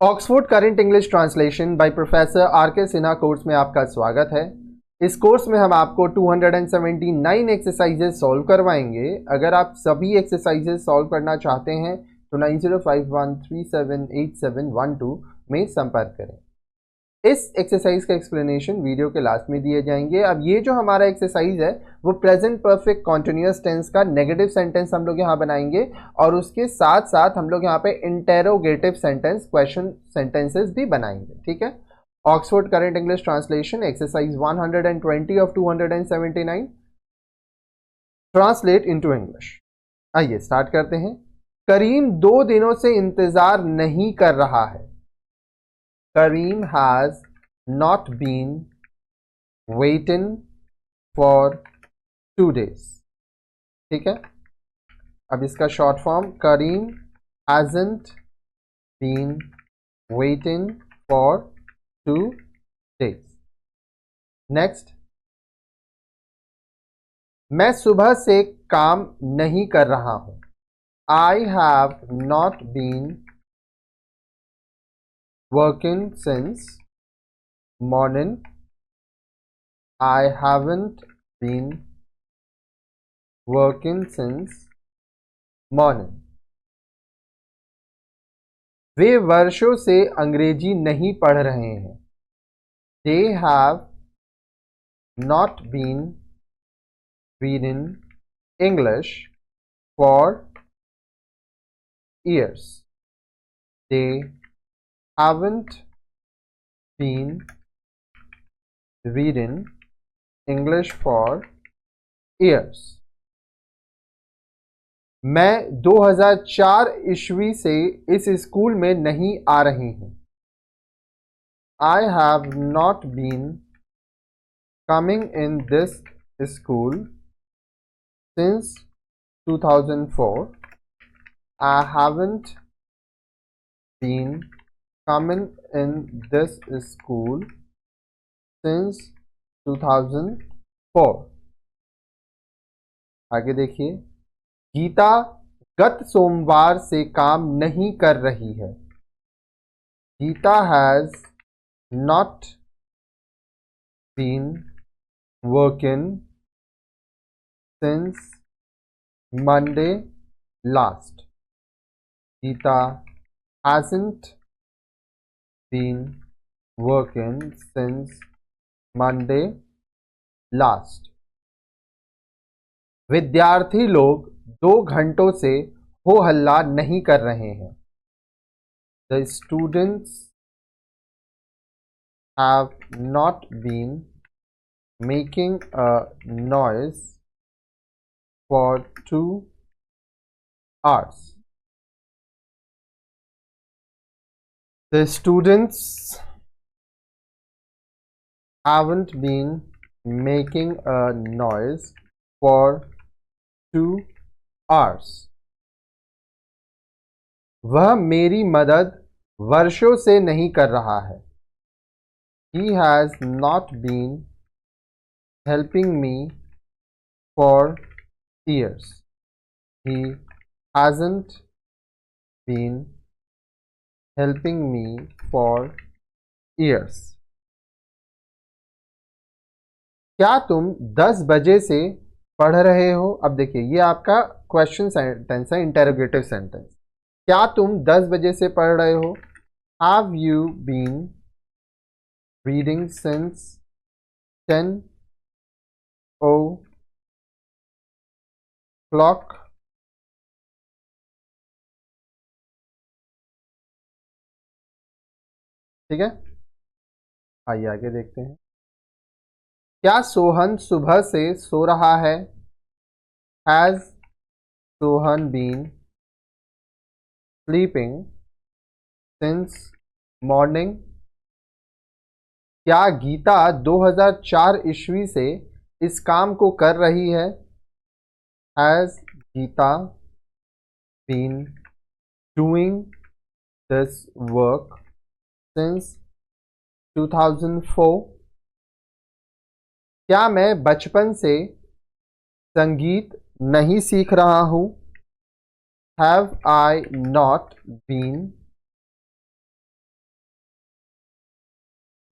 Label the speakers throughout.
Speaker 1: Oxford current English translation by professor are के Sinha course में आपका स्वागत है। इस कोर्स में हम आपको 279 एक्सरसाइजेस सॉल्व करवाएंगे। अगर आप सभी एक्सरसाइजेस सॉल्व करना चाहते हैं तो 9051378712 में संपर्क करें। इस एक्सरसाइज का एक्सप्लेनेशन वीडियो के लास्ट में दिए जाएंगे। अब ये जो हमारा एक्सरसाइज है वो प्रेजेंट परफेक्ट कॉन्टिन्यूअस टेंस का नेगेटिव सेंटेंस हम लोग यहाँ बनाएंगे और उसके साथ साथ हम लोग यहाँ पे इंटेरोगेटिव सेंटेंस, क्वेश्चन सेंटेंसेस भी बनाएंगे। ठीक है। Oxford current English translation exercise 120 of 279 translate into English. आइए स्टार्ट करते हैं। करीम 2 दिनों से इंतजार नहीं कर रहा है। Kareem has not been waiting for 2 days. ठीक है। अब इसका short form Kareem hasn't been waiting for 2 days. Next, मैं सुबह से काम नहीं कर रहा हूं। I have not been working since morning. I haven't been working since morning. वे वर्षों से अंग्रेजी नहीं पढ़ रहे हैं। They have not been reading English for years. They haven't been reading English for years. मैं 2004 ईस्वी से इस स्कूल में नहीं आ रही हूँ। I have not been coming in this school since 2004. I haven't been coming in this school since 2004. आगे देखिए, गीता गत सोमवार से काम नहीं कर रही है। Gita has not been working since Monday last. Gita hasn't been working since Monday last. विद्यार्थी लोग 2 घंटों से हो हल्ला नहीं कर रहे हैं। The students have not been making a noise for 2 hours. The students haven't been making a noise for 2 hours. वह मेरी मदद वर्षों से नहीं कर रहा है। He has not been helping me for years. He hasn't been helping me for years. क्या तुम 10 बजे से पढ़ रहे हो? अब देखिए, ये आपका क्वेश्चन सेंटेंस है, इंटेरोगेटिव सेंटेंस। क्या तुम 10 बजे से पढ़ रहे हो? Have you been reading since 10 o'clock? ठीक है। आइए आगे देखते हैं। क्या सोहन सुबह से सो रहा है? Has Sohan been sleeping since morning? क्या गीता 2004 ईस्वी से इस काम को कर रही है? Has Gita been doing this work since 2004? क्या मैं बचपन से संगीत नहीं सीख रहा हूँ? Have I not been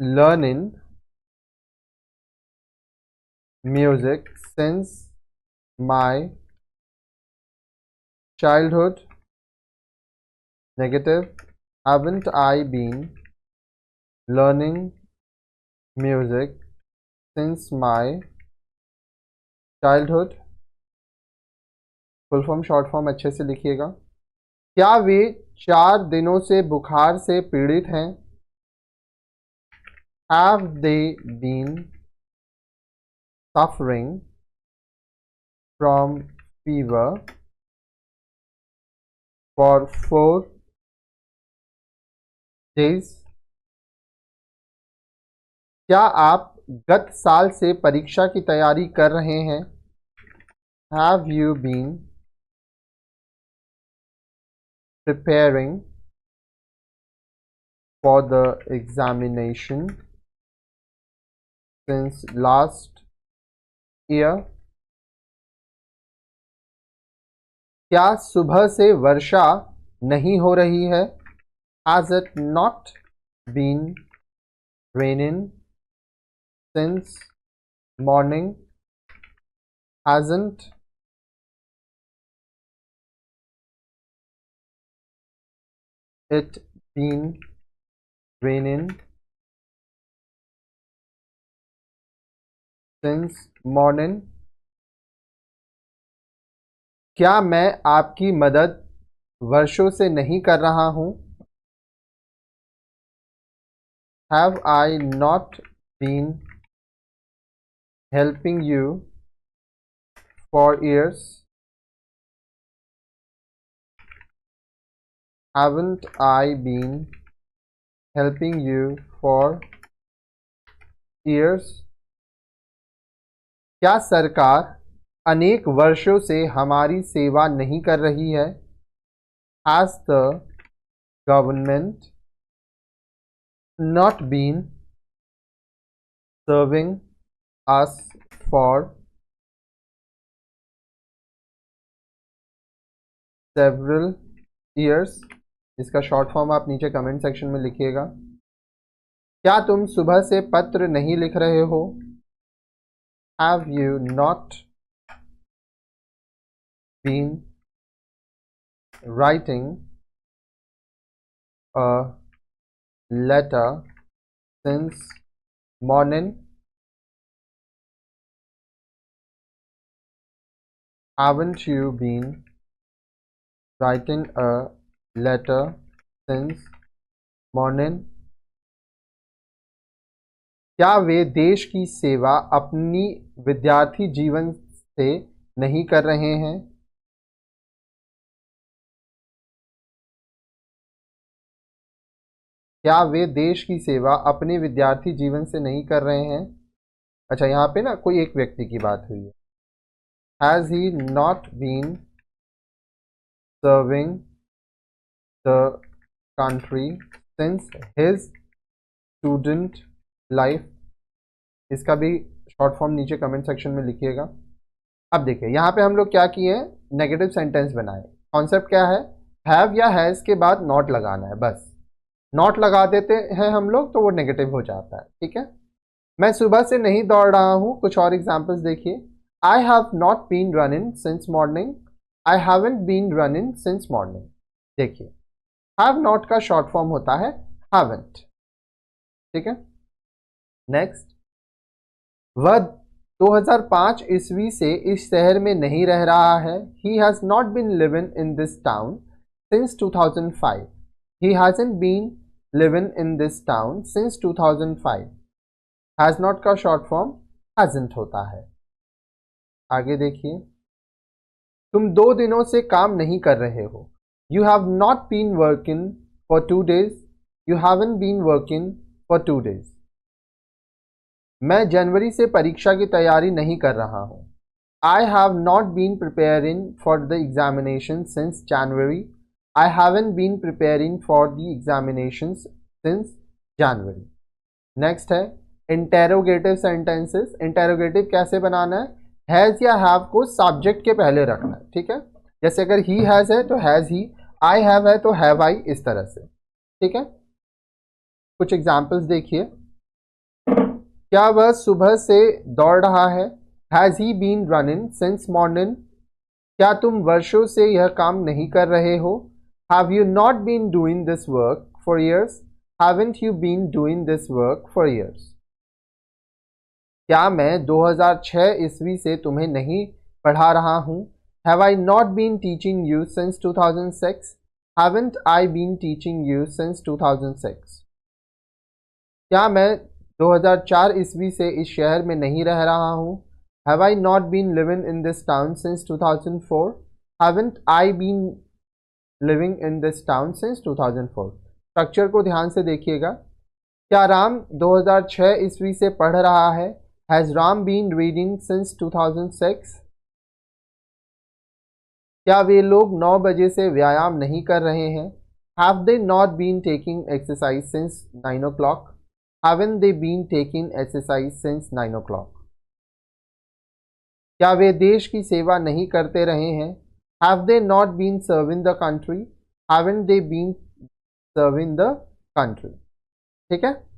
Speaker 1: learning music since my childhood. Negative. Haven't I been learning music since my childhood? Full form short form अच्छे से लिखिएगा। क्या वे 4 दिनों से बुखार से पीड़ित हैं? Have they been suffering from fever for 4 days? क्या आप गत साल से परीक्षा की तैयारी कर रहे हैं? Have you been preparing for the examination since last year? क्या सुबह से वर्षा नहीं हो रही है? Has it not been raining since morning? Hasn't it been raining since morning? क्या मैं आपकी मदद वर्षों से नहीं कर रहा हूं? Have I not been helping you for years? Haven't I been helping you for years? क्या सरकार अनेक वर्षों से हमारी सेवा नहीं कर रही है? Has the government not been serving us for several years? इसका शॉर्ट फॉर्म आप नीचे कमेंट सेक्शन में लिखिएगा। क्या तुम सुबह से पत्र नहीं लिख रहे हो? Have you not been writing a letter since morning? Haven't you been writing a letter since morning? क्या वे देश की सेवा अपनी विद्यार्थी जीवन से नहीं कर रहे हैं? क्या वे देश की सेवा अपने विद्यार्थी जीवन से नहीं कर रहे हैं? अच्छा, यहाँ पे ना कोई एक व्यक्ति की बात हुई है। Has he not been serving the country since his student life? इसका भी शॉर्ट फॉर्म नीचे कमेंट सेक्शन में लिखिएगा। अब देखिए यहाँ पे हम लोग क्या किए हैं, नेगेटिव सेंटेंस बनाए। कॉन्सेप्ट क्या है, हैव या हैज़ के बाद नॉट लगाना है, बस नॉट लगा देते हैं हम लोग तो वो नेगेटिव हो जाता है। ठीक है, मैं सुबह से नहीं दौड़ रहा हूँ। कुछ और एग्जांपल्स देखिए। I have not been running since morning, I haven't been running since morning. देखिए हैव नॉट का शॉर्ट फॉर्म होता है हैवंट। ठीक है, नेक्स्ट, वह 2005 ईस्वी से इस शहर में नहीं रह रहा है। He has not been living in this town since 2005। He hasn't been living in this town since 2005। Has not का शॉर्ट फॉर्म हैजंट होता है। आगे देखिए, तुम 2 दिनों से काम नहीं कर रहे हो। You have not been working for 2 days। You haven't been working for 2 days। मैं जनवरी से परीक्षा की तैयारी नहीं कर रहा हूँ। I have not been preparing for the examination since January. I haven't been preparing for the examination since January. Next है इंटेरोगेटिव सेंटेंसेस। इंटेरोगेटिव कैसे बनाना है, हैज़ या हैव को सब्जेक्ट के पहले रखना है। ठीक है, जैसे अगर ही हैज़ है तो हैज़ ही, आई हैव है तो हैव आई, इस तरह से। ठीक है, कुछ एग्जाम्पल्स देखिए। क्या वह सुबह से दौड़ रहा है? Has he been running since morning? क्या तुम वर्षों से यह काम नहीं कर रहे हो? Have you not been doing this work for years? Haven't you been doing this work for years? क्या मैं 2006 ईस्वी से तुम्हें नहीं पढ़ा रहा हूँ? Have I not been teaching you since 2006? Haven't I been teaching you since 2006? क्या मैं 2004 ईस्वी से इस शहर में नहीं रह रहा हूँ? Have I not been living in this town since 2004? Haven't I been living in this town since 2004? Structure को ध्यान से देखिएगा। क्या राम 2006 ईस्वी से पढ़ रहा है? Has Ram been reading since 2006? क्या वे लोग 9 बजे से व्यायाम नहीं कर रहे हैं? Have they not been taking exercise since 9 o'clock? Haven't they been taking exercise since 9 o'clock? क्या वे देश की सेवा नहीं करते रहे हैं? Have they not been serving the country? Haven't they been serving the country? ठीक है।